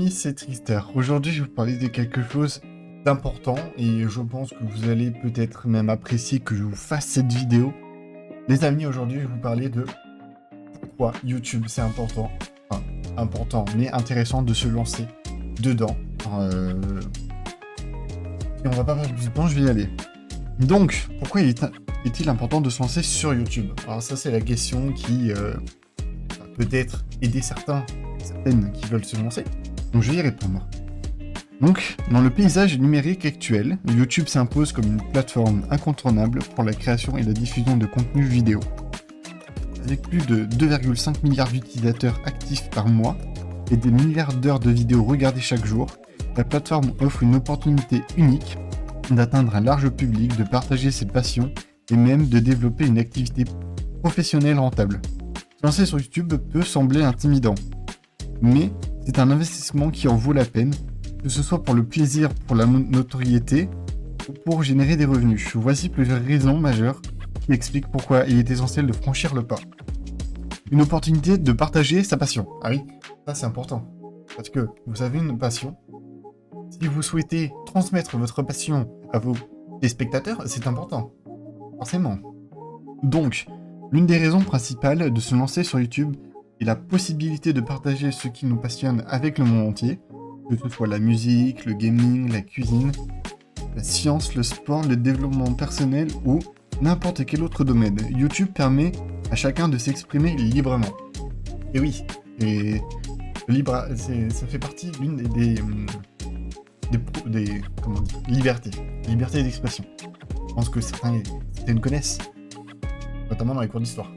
amis, c'est Trister. Aujourd'hui, je vais vous parler de quelque chose d'important et je pense que vous allez peut-être même apprécier que je vous fasse cette vidéo. Les amis, aujourd'hui, je vais vous parler de pourquoi YouTube c'est important. Enfin, important, mais intéressant de se lancer dedans. Et on va pas perdre plus de temps, je vais y aller. Donc, pourquoi est-il important de se lancer sur YouTube? Alors ça, c'est la question qui va peut-être aider certaines qui veulent se lancer. Donc je vais y répondre. Donc, dans le paysage numérique actuel, YouTube s'impose comme une plateforme incontournable pour la création et la diffusion de contenu vidéo. Avec plus de 2,5 milliards d'utilisateurs actifs par mois et des milliards d'heures de vidéos regardées chaque jour, la plateforme offre une opportunité unique d'atteindre un large public, de partager ses passions et même de développer une activité professionnelle rentable. Se lancer sur YouTube peut sembler intimidant, mais c'est un investissement qui en vaut la peine, que ce soit pour le plaisir, pour la notoriété ou pour générer des revenus. Voici plusieurs raisons majeures qui expliquent pourquoi il est essentiel de franchir le pas. Une opportunité de partager sa passion. Ah oui, ça c'est important. Parce que vous avez une passion. Si vous souhaitez transmettre votre passion à vos spectateurs, c'est important. Forcément. Donc, l'une des raisons principales de se lancer sur YouTube est la possibilité de partager ce qui nous passionne avec le monde entier, que ce soit la musique, le gaming, la cuisine, la science, le sport, le développement personnel ou n'importe quel autre domaine. YouTube permet à chacun de s'exprimer librement. Et oui, et ça fait partie de l'une des libertés d'expression. Je pense que certains connaissent, notamment dans les cours d'histoire.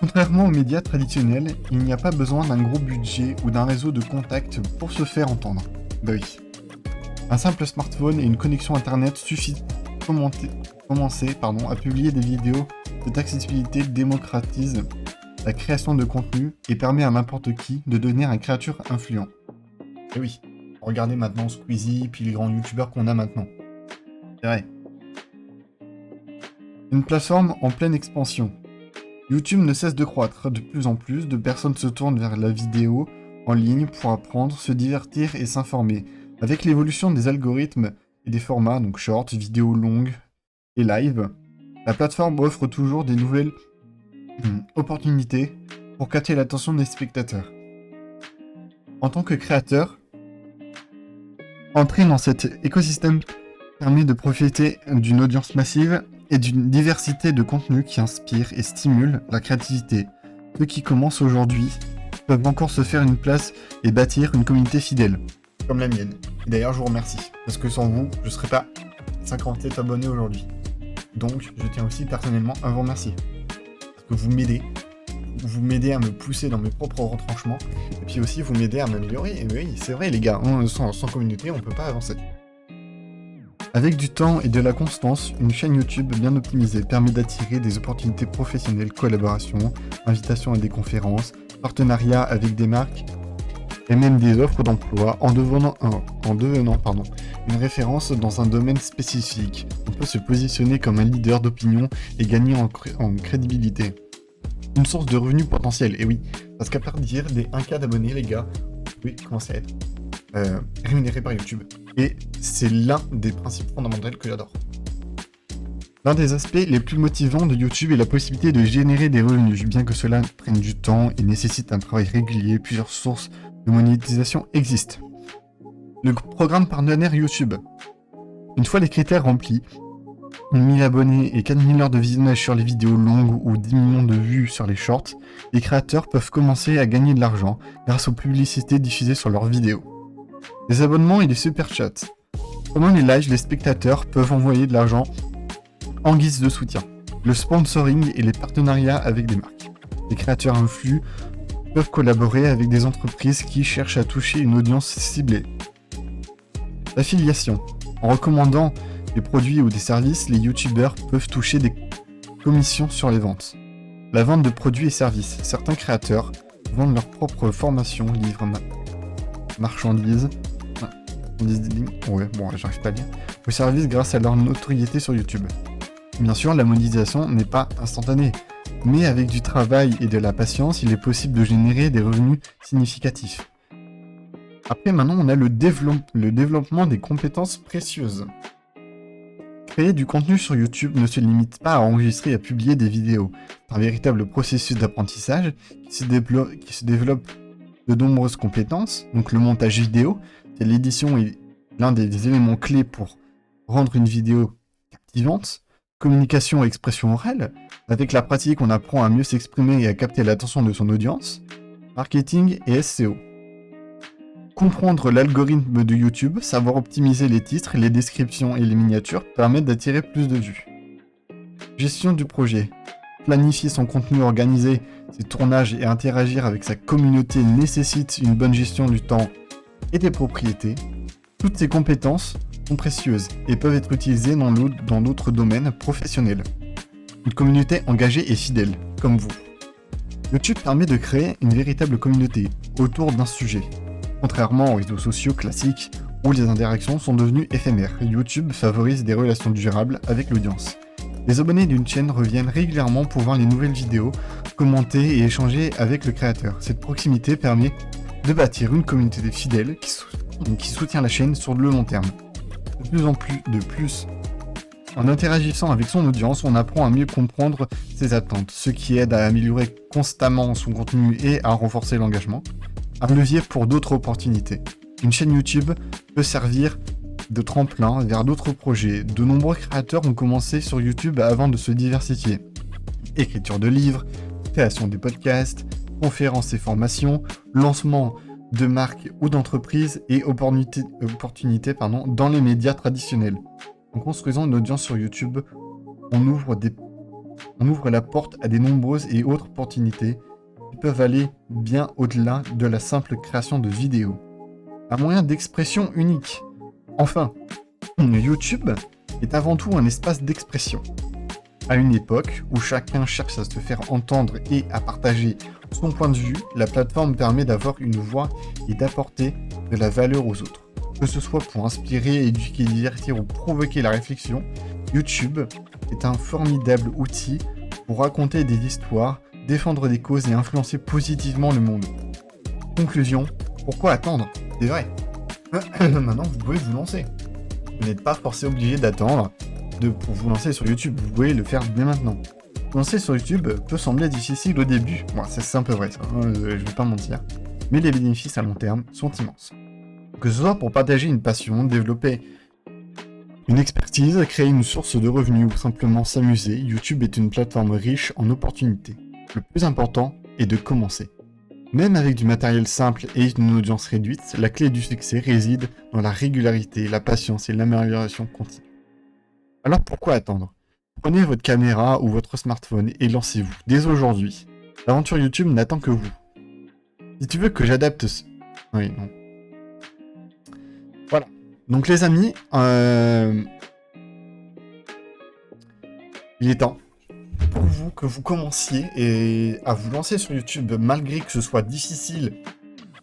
Contrairement aux médias traditionnels, il n'y a pas besoin d'un gros budget ou d'un réseau de contacts pour se faire entendre. Bah oui. Un simple smartphone et une connexion internet suffisent pour commencer à publier des vidéos. Cette accessibilité démocratise la création de contenu et permet à n'importe qui de devenir un créateur influent. Et oui, regardez maintenant Squeezie puis les grands youtubeurs qu'on a maintenant. C'est vrai. Une plateforme en pleine expansion. YouTube ne cesse de croître, de plus en plus de personnes se tournent vers la vidéo en ligne pour apprendre, se divertir et s'informer. Avec l'évolution des algorithmes et des formats, donc shorts, vidéos longues et live, la plateforme offre toujours des nouvelles opportunités pour capter l'attention des spectateurs. En tant que créateur, entrer dans cet écosystème permet de profiter d'une audience massive et d'une diversité de contenus qui inspire et stimule la créativité. Ceux qui commencent aujourd'hui peuvent encore se faire une place et bâtir une communauté fidèle, comme la mienne. Et d'ailleurs, je vous remercie, parce que sans vous, je ne serais pas 57 abonnés aujourd'hui. Donc, je tiens aussi personnellement à vous remercier. Parce que vous m'aidez à me pousser dans mes propres retranchements, et puis aussi vous m'aidez à m'améliorer. Et oui, c'est vrai les gars, sans communauté, on ne peut pas avancer. Avec du temps et de la constance, une chaîne YouTube bien optimisée permet d'attirer des opportunités professionnelles, collaborations, invitations à des conférences, partenariats avec des marques et même des offres d'emploi en devenant une référence dans un domaine spécifique. On peut se positionner comme un leader d'opinion et gagner en crédibilité. Une source de revenus potentiels, et oui, parce qu'à partir des 1K d'abonnés, les gars, oui, commencez à être rémunéré par YouTube. Et c'est l'un des principes fondamentaux que j'adore. L'un des aspects les plus motivants de YouTube est la possibilité de générer des revenus, bien que cela prenne du temps et nécessite un travail régulier. Plusieurs sources de monétisation existent. Le programme partenaire YouTube. Une fois les critères remplis, 1000 abonnés et 4000 heures de visionnage sur les vidéos longues ou 10 millions de vues sur les shorts, les créateurs peuvent commencer à gagner de l'argent grâce aux publicités diffusées sur leurs vidéos. Les abonnements et les super chats. Pendant les lives, les spectateurs peuvent envoyer de l'argent en guise de soutien. Le sponsoring et les partenariats avec des marques. Les créateurs influents peuvent collaborer avec des entreprises qui cherchent à toucher une audience ciblée. L'affiliation. En recommandant des produits ou des services, les youtubeurs peuvent toucher des commissions sur les ventes. La vente de produits et services. Certains créateurs vendent leurs propres formations, livres, marchandises, j'arrive pas à lire, ou services grâce à leur notoriété sur YouTube. Bien sûr, la monétisation n'est pas instantanée, mais avec du travail et de la patience, il est possible de générer des revenus significatifs. Après, maintenant, on a le développement des compétences précieuses. Créer du contenu sur YouTube ne se limite pas à enregistrer et à publier des vidéos. C'est un véritable processus d'apprentissage qui se développe de nombreuses compétences. Donc le montage vidéo, c'est l'édition est l'un des éléments clés pour rendre une vidéo captivante. Communication et expression orale. Avec la pratique, on apprend à mieux s'exprimer et à capter l'attention de son audience. Marketing et SEO. Comprendre l'algorithme de YouTube, savoir optimiser les titres, les descriptions et les miniatures permettent d'attirer plus de vues. Gestion du projet. Planifier son contenu, organiser ses tournages et interagir avec sa communauté nécessite une bonne gestion du temps et des propriétés. Toutes ces compétences sont précieuses et peuvent être utilisées dans d'autres domaines professionnels. Une communauté engagée et fidèle, comme vous. YouTube permet de créer une véritable communauté autour d'un sujet. Contrairement aux réseaux sociaux classiques où les interactions sont devenues éphémères, YouTube favorise des relations durables avec l'audience. Les abonnés d'une chaîne reviennent régulièrement pour voir les nouvelles vidéos, commenter et échanger avec le créateur. Cette proximité permet de bâtir une communauté fidèle qui soutient la chaîne sur le long terme. De plus, en interagissant avec son audience, on apprend à mieux comprendre ses attentes, ce qui aide à améliorer constamment son contenu et à renforcer l'engagement. Un levier pour d'autres opportunités. Une chaîne YouTube peut servir de tremplin vers d'autres projets. De nombreux créateurs ont commencé sur YouTube avant de se diversifier. Écriture de livres, création de podcasts, conférences et formations, lancement de marques ou d'entreprises et opportunités dans les médias traditionnels. En construisant une audience sur YouTube, on ouvre la porte à des nombreuses et autres opportunités qui peuvent aller bien au-delà de la simple création de vidéos. Un moyen d'expression unique. Enfin, YouTube est avant tout un espace d'expression. À une époque où chacun cherche à se faire entendre et à partager son point de vue, la plateforme permet d'avoir une voix et d'apporter de la valeur aux autres. Que ce soit pour inspirer, éduquer, divertir ou provoquer la réflexion, YouTube est un formidable outil pour raconter des histoires, défendre des causes et influencer positivement le monde. Conclusion, pourquoi attendre? C'est vrai. Maintenant, vous pouvez vous lancer. Vous n'êtes pas forcément obligé d'attendre pour vous lancer sur YouTube. Vous pouvez le faire dès maintenant. Vous lancer sur YouTube peut sembler difficile au début. Bon, c'est un peu vrai, ça. Je vais pas mentir. Mais les bénéfices à long terme sont immenses. Que ce soit pour partager une passion, développer une expertise, créer une source de revenus ou simplement s'amuser, YouTube est une plateforme riche en opportunités. Le plus important est de commencer. Même avec du matériel simple et une audience réduite, la clé du succès réside dans la régularité, la patience et l'amélioration continue. Alors pourquoi attendre? Prenez votre caméra ou votre smartphone et lancez-vous, dès aujourd'hui. L'aventure YouTube n'attend que vous. Si tu veux que j'adapte Oui, non. Voilà. Donc les amis, il est temps pour vous que vous commenciez à vous lancer sur YouTube, malgré que ce soit difficile.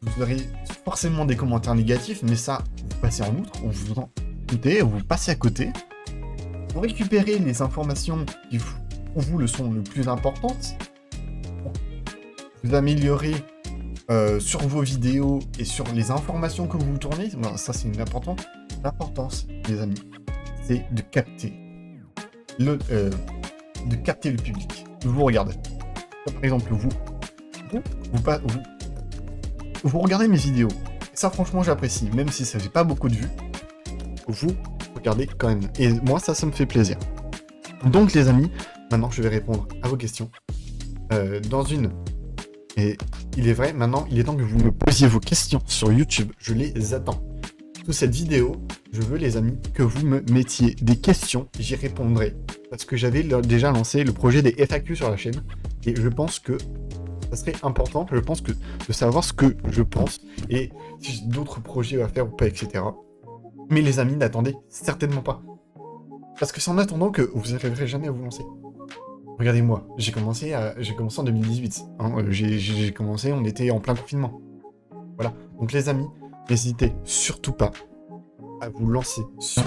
Vous aurez forcément des commentaires négatifs, mais ça, vous passez en outre, vous en foutez, vous passez à côté. Vous récupérez les informations qui pour vous le sont le plus importantes. Vous améliorez sur vos vidéos et sur les informations que vous tournez. Ben, ça, c'est l'importance, les amis. C'est de capter le public. Vous regardez. Par exemple, vous regardez mes vidéos. Ça, franchement, j'apprécie. Même si ça fait pas beaucoup de vues, vous regardez quand même. Et moi, ça me fait plaisir. Donc, les amis, maintenant, je vais répondre à vos questions. Et il est vrai, maintenant, il est temps que vous me posiez vos questions sur YouTube. Je les attends. Sous cette vidéo, je veux, les amis, que vous me mettiez des questions. J'y répondrai. Parce que j'avais déjà lancé le projet des FAQ sur la chaîne. Et je pense que ça serait important, de savoir ce que je pense. Et si j'ai d'autres projets à faire ou pas, etc. Mais les amis, n'attendez certainement pas. Parce que c'est en attendant que vous n'arriverez jamais à vous lancer. Regardez-moi, j'ai commencé en 2018. J'ai commencé, on était en plein confinement. Voilà. Donc les amis, n'hésitez surtout pas à vous lancer sur